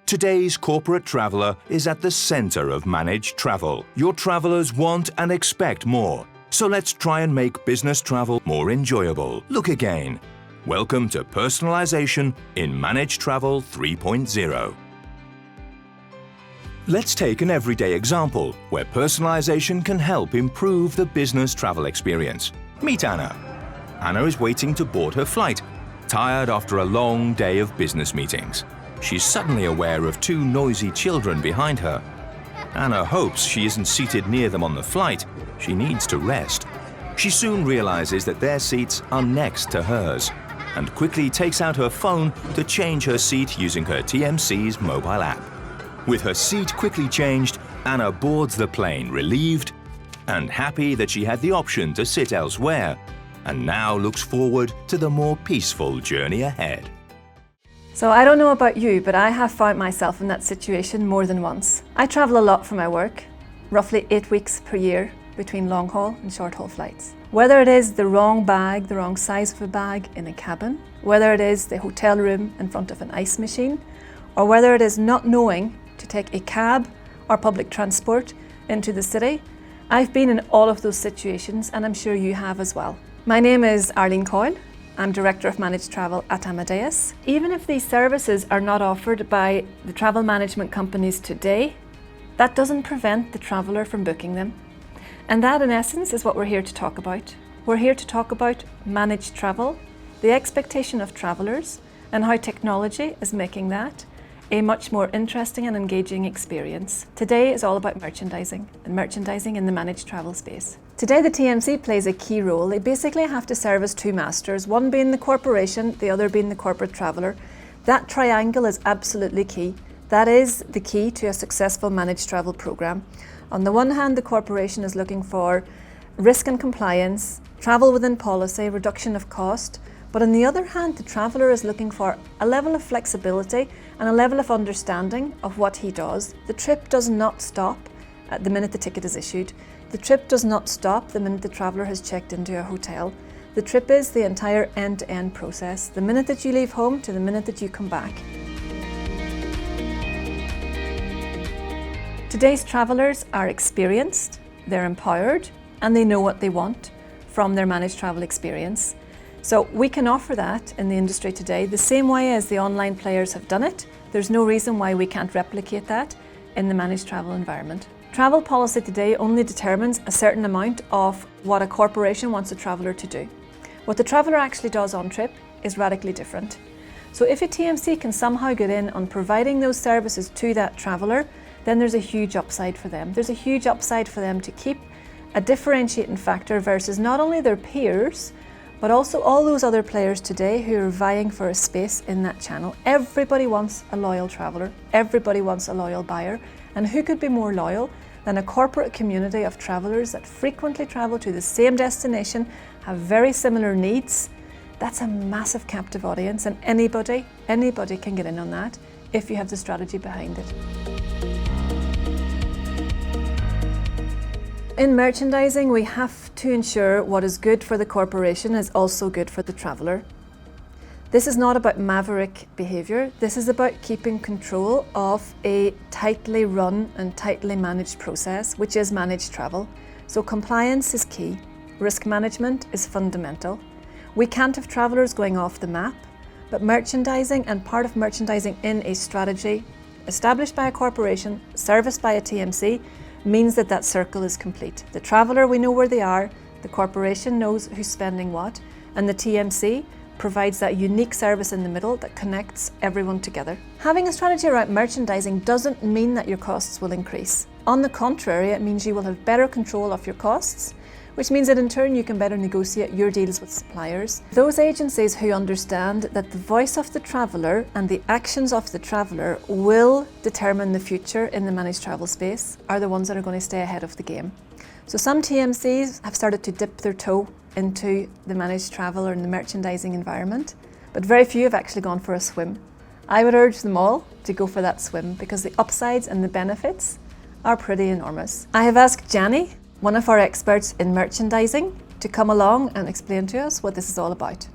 Today's corporate traveller is at the centre of managed travel. Your travellers want and expect more. So let's try and make business travel more enjoyable. Look again. Welcome to Personalisation in Managed Travel 3.0. Let's take an everyday example where personalisation can help improve the business travel experience. Meet Anna. Anna is waiting to board her flight, tired after a long day of business meetings. She's suddenly aware of two noisy children behind her. Anna hopes she isn't seated near them on the flight. She needs to rest. She soon realises that their seats are next to hers and quickly takes out her phone to change her seat using her TMCs mobile app. With her seat quickly changed, Anna boards the plane relieved and happy that she had the option to sit elsewhere, and now looks forward to the more peaceful journey ahead. So I don't know about you, but I have found myself in that situation more than once. I travel a lot for my work, roughly 8 weeks per year between long haul and short haul flights. Whether it is the wrong bag, the wrong size of a bag in a cabin, whether it is the hotel room in front of an ice machine, or whether it is not knowing to take a cab or public transport into the city, I've been in all of those situations, and I'm sure you have as well. My name is Arlene Coyle. I'm Director of Managed Travel at Amadeus. Even if these services are not offered by the travel management companies today, that doesn't prevent the traveller from booking them. And that, in essence, is what we're here to talk about. We're here to talk about managed travel, the expectation of travellers, and how technology is making that a much more interesting and engaging experience. Today is all about merchandising, and merchandising in the managed travel space. Today the TMC plays a key role. They basically have to serve as two masters, one being the corporation, the other being the corporate traveller. That triangle is absolutely key. That is the key to a successful managed travel programme. On the one hand, the corporation is looking for risk and compliance, travel within policy, reduction of cost, but on the other hand, the traveller is looking for a level of flexibility and a level of understanding of what he does. The trip does not stop at the minute the ticket is issued. The trip does not stop the minute the traveller has checked into a hotel. The trip is the entire end-to-end process, the minute that you leave home to the minute that you come back. Today's travellers are experienced, they're empowered, and they know what they want from their managed travel experience. So we can offer that in the industry today the same way as the online players have done it. There's no reason why we can't replicate that in the managed travel environment. Travel policy today only determines a certain amount of what a corporation wants a traveller to do. What the traveller actually does on trip is radically different. So if a TMC can somehow get in on providing those services to that traveller, then there's a huge upside for them. There's a huge upside for them to keep a differentiating factor versus not only their peers, but also all those other players today who are vying for a space in that channel. Everybody wants a loyal traveller, everybody wants a loyal buyer, and who could be more loyal than a corporate community of travellers that frequently travel to the same destination, have very similar needs? That's a massive captive audience, and anybody can get in on that if you have the strategy behind it. In merchandising, we have to ensure what is good for the corporation is also good for the traveller. This is not about maverick behaviour. This is about keeping control of a tightly run and tightly managed process, which is managed travel. So compliance is key. Risk management is fundamental. We can't have travellers going off the map, but merchandising, and part of merchandising in a strategy established by a corporation, serviced by a TMC, means that that circle is complete. The traveller, we know where they are, the corporation knows who's spending what, and the TMC provides that unique service in the middle that connects everyone together. Having a strategy around merchandising doesn't mean that your costs will increase. On the contrary, it means you will have better control of your costs, which means that in turn you can better negotiate your deals with suppliers. Those agencies who understand that the voice of the traveller and the actions of the traveller will determine the future in the managed travel space are the ones that are going to stay ahead of the game. So some TMCs have started to dip their toe into the managed travel or in the merchandising environment, but very few have actually gone for a swim. I would urge them all to go for that swim because the upsides and the benefits are pretty enormous. I have asked Jani, one of our experts in merchandising, to come along and explain to us what this is all about.